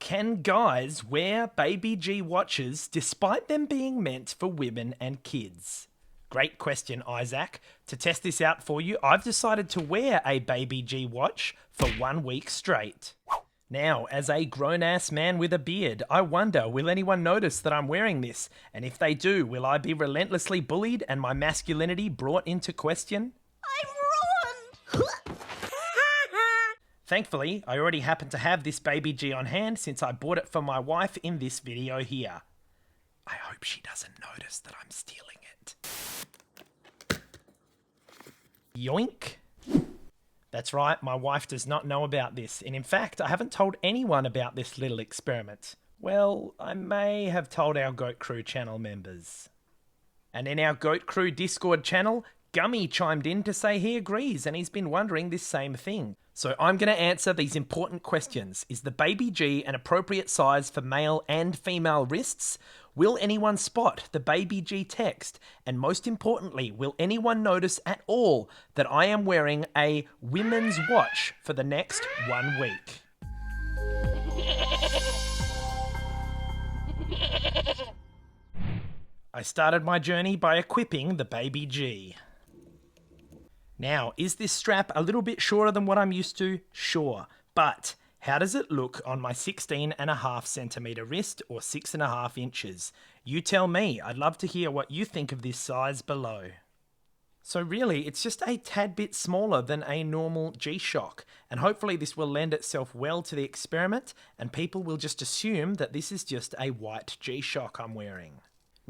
Can guys wear babyg watches despite them being meant for women and kids? Great question, Isaac. To test this out for you, I've decided to wear a babyg watch for 1 week straight. Now, as a grown-ass man with a beard, I wonder, will anyone notice that I'm wearing this? And if they do, will I be relentlessly bullied and my masculinity brought into question? I'm ruined! Thankfully, I already happen to have this babyg on hand since I bought it for my wife in this video here. I hope she doesn't notice that I'm stealing it. Yoink. That's right, my wife does not know about this, and in fact, I haven't told anyone about this little experiment. Well, I may have told our Goat Crew channel members. And in our Goat Crew Discord channel, Gummy chimed in to say he agrees, and he's been wondering this same thing. So I'm going to answer these important questions. Is the babyg an appropriate size for male and female wrists? Will anyone spot the babyg text? And most importantly, will anyone notice at all that I am wearing a women's watch for the next 1 week? I started my journey by equipping the babyg. Now, is this strap a little bit shorter than what I'm used to? Sure, but how does it look on my 16.5 centimeter wrist or 6.5 inches? You tell me. I'd love to hear what you think of this size below. So really, it's just a tad bit smaller than a normal G-Shock, and hopefully this will lend itself well to the experiment, and people will just assume that this is just a white G-Shock I'm wearing.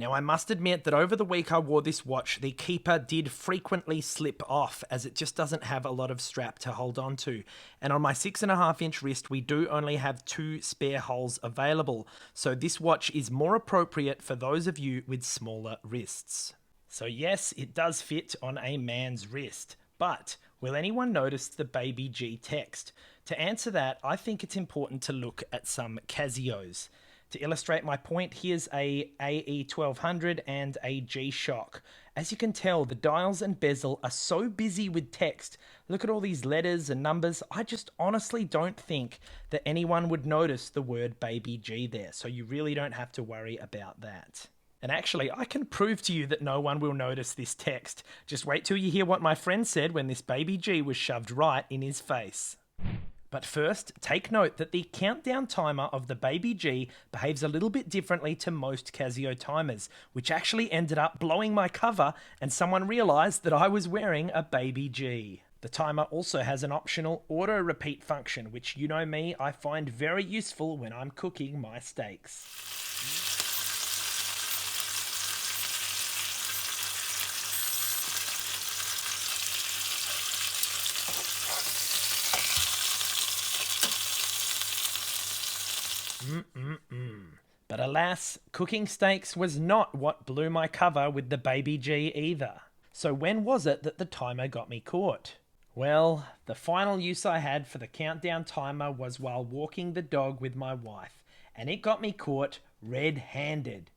Now, I must admit that over the week I wore this watch, the keeper did frequently slip off as it just doesn't have a lot of strap to hold on to. And on my 6.5 inch wrist, we do only have 2 spare holes available. So this watch is more appropriate for those of you with smaller wrists. So yes, it does fit on a man's wrist, but will anyone notice the babyg text? To answer that, I think it's important to look at some casios. To illustrate my point, here's a AE1200 and a G-Shock. As you can tell, the dials and bezel are so busy with text. Look at all these letters and numbers. I just honestly don't think that anyone would notice the word babyg there, so you really don't have to worry about that. And actually, I can prove to you that no one will notice this text. Just wait till you hear what my friend said when this babyg was shoved right in his face. But first, take note that the countdown timer of the babyg behaves a little bit differently to most Casio timers, which actually ended up blowing my cover and someone realized that I was wearing a babyg. The timer also has an optional auto repeat function, which you know me, I find very useful when I'm cooking my steaks. But alas, cooking steaks was not what blew my cover with the babyg either. So when was it that the timer got me caught? Well, the final use I had for the countdown timer was while walking the dog with my wife, and it got me caught red-handed.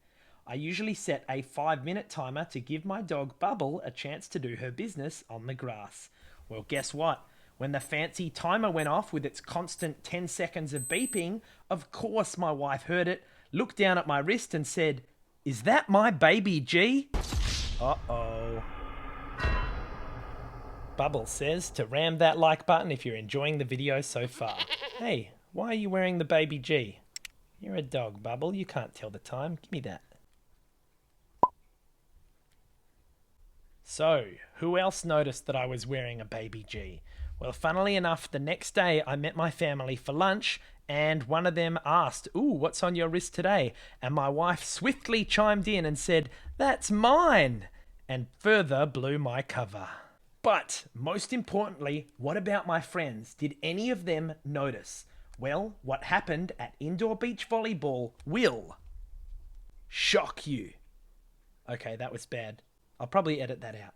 I usually set a 5-minute timer to give my dog Bubble a chance to do her business on the grass. Well, guess what? When the fancy timer went off with its constant 10 seconds of beeping, of course my wife heard it, looked down at my wrist and said, "Is that my babyg?" Uh-oh. Bubble says to ram that like button if you're enjoying the video so far. Hey, why are you wearing the babyg? You're a dog, Bubble. You can't tell the time. Give me that. So, who else noticed that I was wearing a babyg? Well, funnily enough, the next day I met my family for lunch and one of them asked, "Ooh, what's on your wrist today?" And my wife swiftly chimed in and said, "That's mine!" and further blew my cover. But most importantly, what about my friends? Did any of them notice? Well, what happened at indoor beach volleyball will shock you. Okay, that was bad. I'll probably edit that out.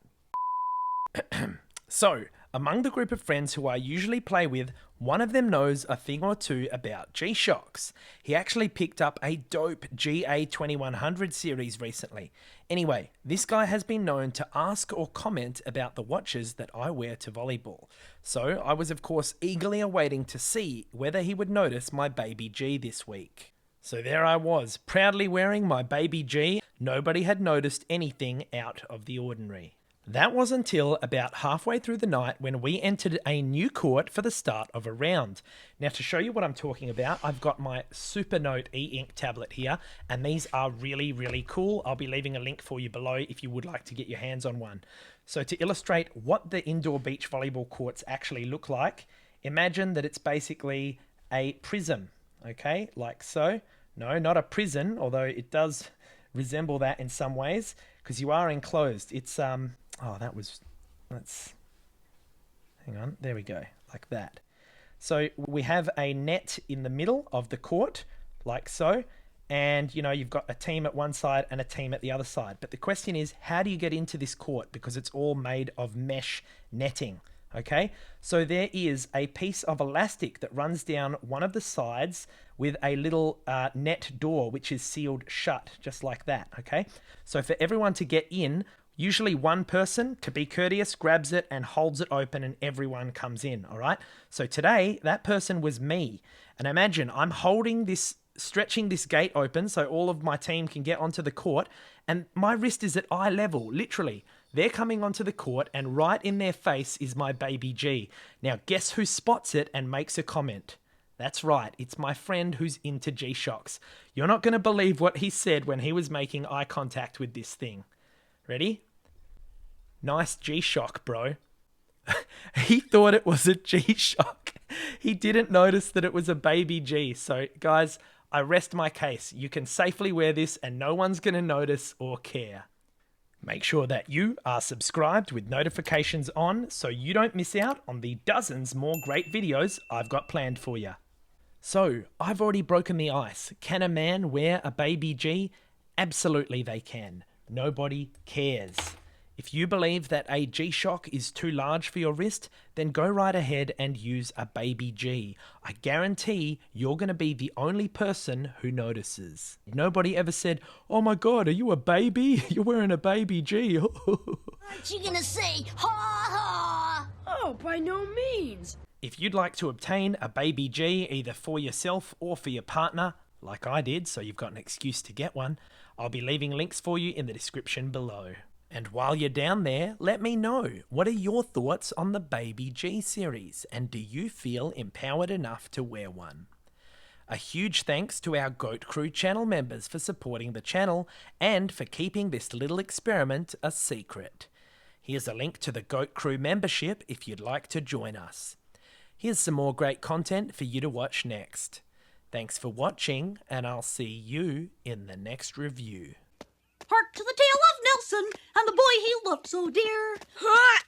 So, Among the group of friends who I usually play with, one of them knows a thing or two about G-Shocks. He actually picked up a dope GA2100 series recently. Anyway, this guy has been known to ask or comment about the watches that I wear to volleyball. So I was of course eagerly awaiting to see whether he would notice my baby G this week. So there I was, proudly wearing my baby G. Nobody had noticed anything out of the ordinary. That was until about halfway through the night when we entered a new court for the start of a round. Now to show you what I'm talking about, I've got my Supernote e-ink tablet here, and these are really, really cool. I'll be leaving a link for you below if you would like to get your hands on one. So to illustrate what the indoor beach volleyball courts actually look like, imagine that it's basically a prism, okay, like so. No, not a prison, although it does resemble that in some ways, because you are enclosed. It's, hang on, there we go, like that. So we have a net in the middle of the court, like so, and, you know, you've got a team at one side and a team at the other side. But the question is, how do you get into this court? Because it's all made of mesh netting, okay? So there is a piece of elastic that runs down one of the sides with a little net door which is sealed shut, just like that, okay? So for everyone to get in, usually one person, to be courteous, grabs it and holds it open and everyone comes in, all right? So today, that person was me. And imagine I'm holding this, stretching this gate open so all of my team can get onto the court, and my wrist is at eye level, literally. They're coming onto the court and right in their face is my baby G. Now guess who spots it and makes a comment? That's right, it's my friend who's into G-Shocks. You're not going to believe what he said when he was making eye contact with this thing. Ready? Nice G-Shock, bro. He thought it was a G-Shock. He didn't notice that it was a baby G. So, guys, I rest my case. You can safely wear this and no one's going to notice or care. Make sure that you are subscribed with notifications on so you don't miss out on the dozens more great videos I've got planned for you. So, I've already broken the ice. Can a man wear a baby G? Absolutely they can. Nobody cares. If you believe that a G-Shock is too large for your wrist, then go right ahead and use a baby G. I guarantee you're going to be the only person who notices. Nobody ever said, "Oh my God, are you a baby? You're wearing a baby G." Aren't you gonna say ha ha? Oh, by no means. If you'd like to obtain a baby G either for yourself or for your partner, like I did, so you've got an excuse to get one, I'll be leaving links for you in the description below. And while you're down there, let me know, what are your thoughts on the Baby G series, and do you feel empowered enough to wear one? A huge thanks to our Goat Crew channel members for supporting the channel and for keeping this little experiment a secret. Here's a link to the Goat Crew membership if you'd like to join us. Here's some more great content for you to watch next. Thanks for watching, and I'll see you in the next review. Hark to the tale of Nelson and the boy he loved so dear. Ha!